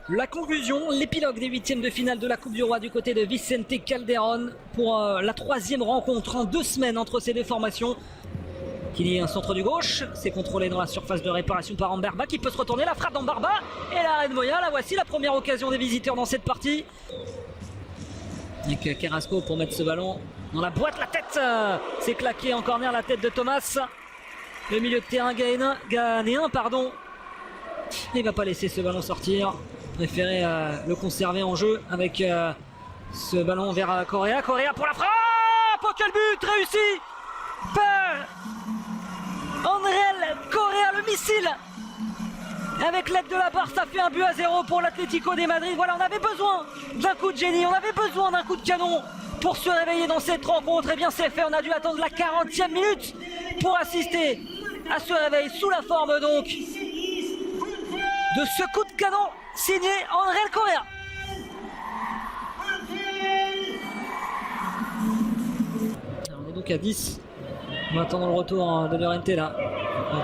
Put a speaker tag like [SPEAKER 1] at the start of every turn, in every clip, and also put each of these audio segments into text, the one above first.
[SPEAKER 1] La conclusion, l'épilogue des huitièmes de finale de la Coupe du Roi du côté de Vicente Calderón pour la troisième rencontre en 2 semaines entre ces deux formations. Qui est un centre du gauche, c'est contrôlé dans la surface de réparation par Ambarba qui peut se retourner, la frappe d'Ambarba et l'arrêt de Moya. La voici la première occasion des visiteurs dans cette partie. Avec Carrasco pour mettre ce ballon dans la boîte, la tête, c'est claqué en corner, la tête de Thomas. Le milieu de terrain ghanéen, pardon. Il ne va pas laisser ce ballon sortir. Préféré le conserver en jeu avec ce ballon vers Correa. Correa pour la frappe. Oh, quel but réussi par Ángel Correa, le missile. Avec l'aide de la barre, ça fait 1-0 pour l'Atlético de Madrid. Voilà, on avait besoin d'un coup de génie, on avait besoin d'un coup de canon pour se réveiller dans cette rencontre. Et bien c'est fait, on a dû attendre la 40e minute pour assister à ce réveil sous la forme donc de ce coup de canon signé Ángel Correa. Alors, on est donc à 10. On attend le retour de Llorente là.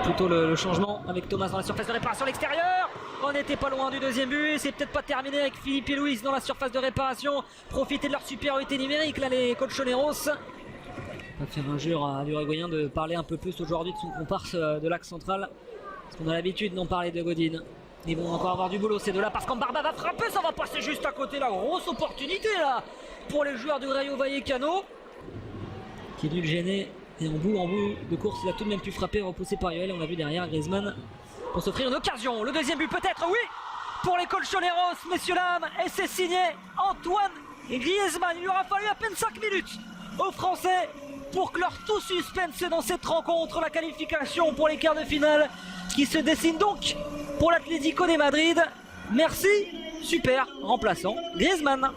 [SPEAKER 1] Plutôt le changement avec Thomas dans la surface de réparation à l'extérieur. On n'était pas loin du deuxième but. C'est peut-être pas terminé avec Philippe et Luis dans la surface de réparation. Profiter de leur supériorité numérique là les Colchoneros. On va faire injure à l'Uruguayen de parler un peu plus aujourd'hui de son comparse de l'axe central. Parce qu'on a l'habitude d'en parler de Godin. Ils vont encore avoir du boulot ces deux là parce qu'Ambarba va frapper. Ça va passer juste à côté. La grosse opportunité là pour les joueurs du Rayo Vallecano. Qui est dû le gêner. Et en bout de course, il a tout de même pu frapper, repoussé par Yoel. On a vu derrière Griezmann pour s'offrir une occasion. Le deuxième but peut-être, oui, pour les Colchoneros, messieurs dames. Et c'est signé Antoine Griezmann. Il lui aura fallu à peine 5 minutes aux Français pour clore tout suspense dans cette rencontre. La qualification pour les quarts de finale qui se dessine donc pour l'Atlético de Madrid. Merci, super remplaçant Griezmann.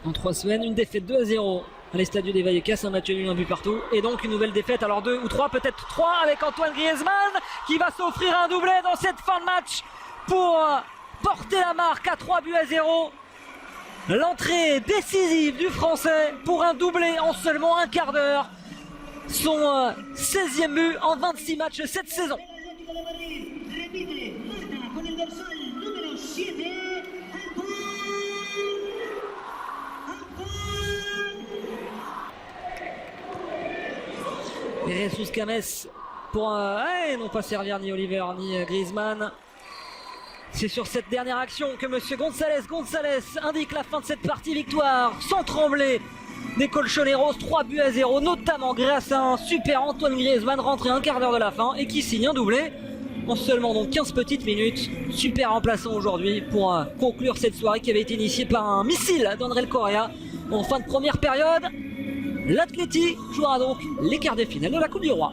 [SPEAKER 1] En 3 semaines, une défaite 2-0 à l'Estadio des Vallecas, un match nul, un but partout. Et donc une nouvelle défaite, alors 2 ou 3, peut-être 3 avec Antoine Griezmann qui va s'offrir un doublé dans cette fin de match pour porter la marque à 3-0. L'entrée décisive du Français pour un doublé en seulement un quart d'heure. Son 16e but en 26 matchs cette saison. Et Jesus Cames pour non pas servir ni Oliver ni Griezmann. C'est sur cette dernière action que monsieur González indique la fin de cette partie. Victoire sans trembler des Colchoneros, 3-0, notamment grâce à un super Antoine Griezmann rentré un quart d'heure de la fin et qui signe un doublé en seulement donc 15 petites minutes. Super remplaçant aujourd'hui pour conclure cette soirée qui avait été initiée par un missile d'Ángel Correa en fin de première période. L'Atleti jouera donc les quarts de finale de la Coupe du Roi.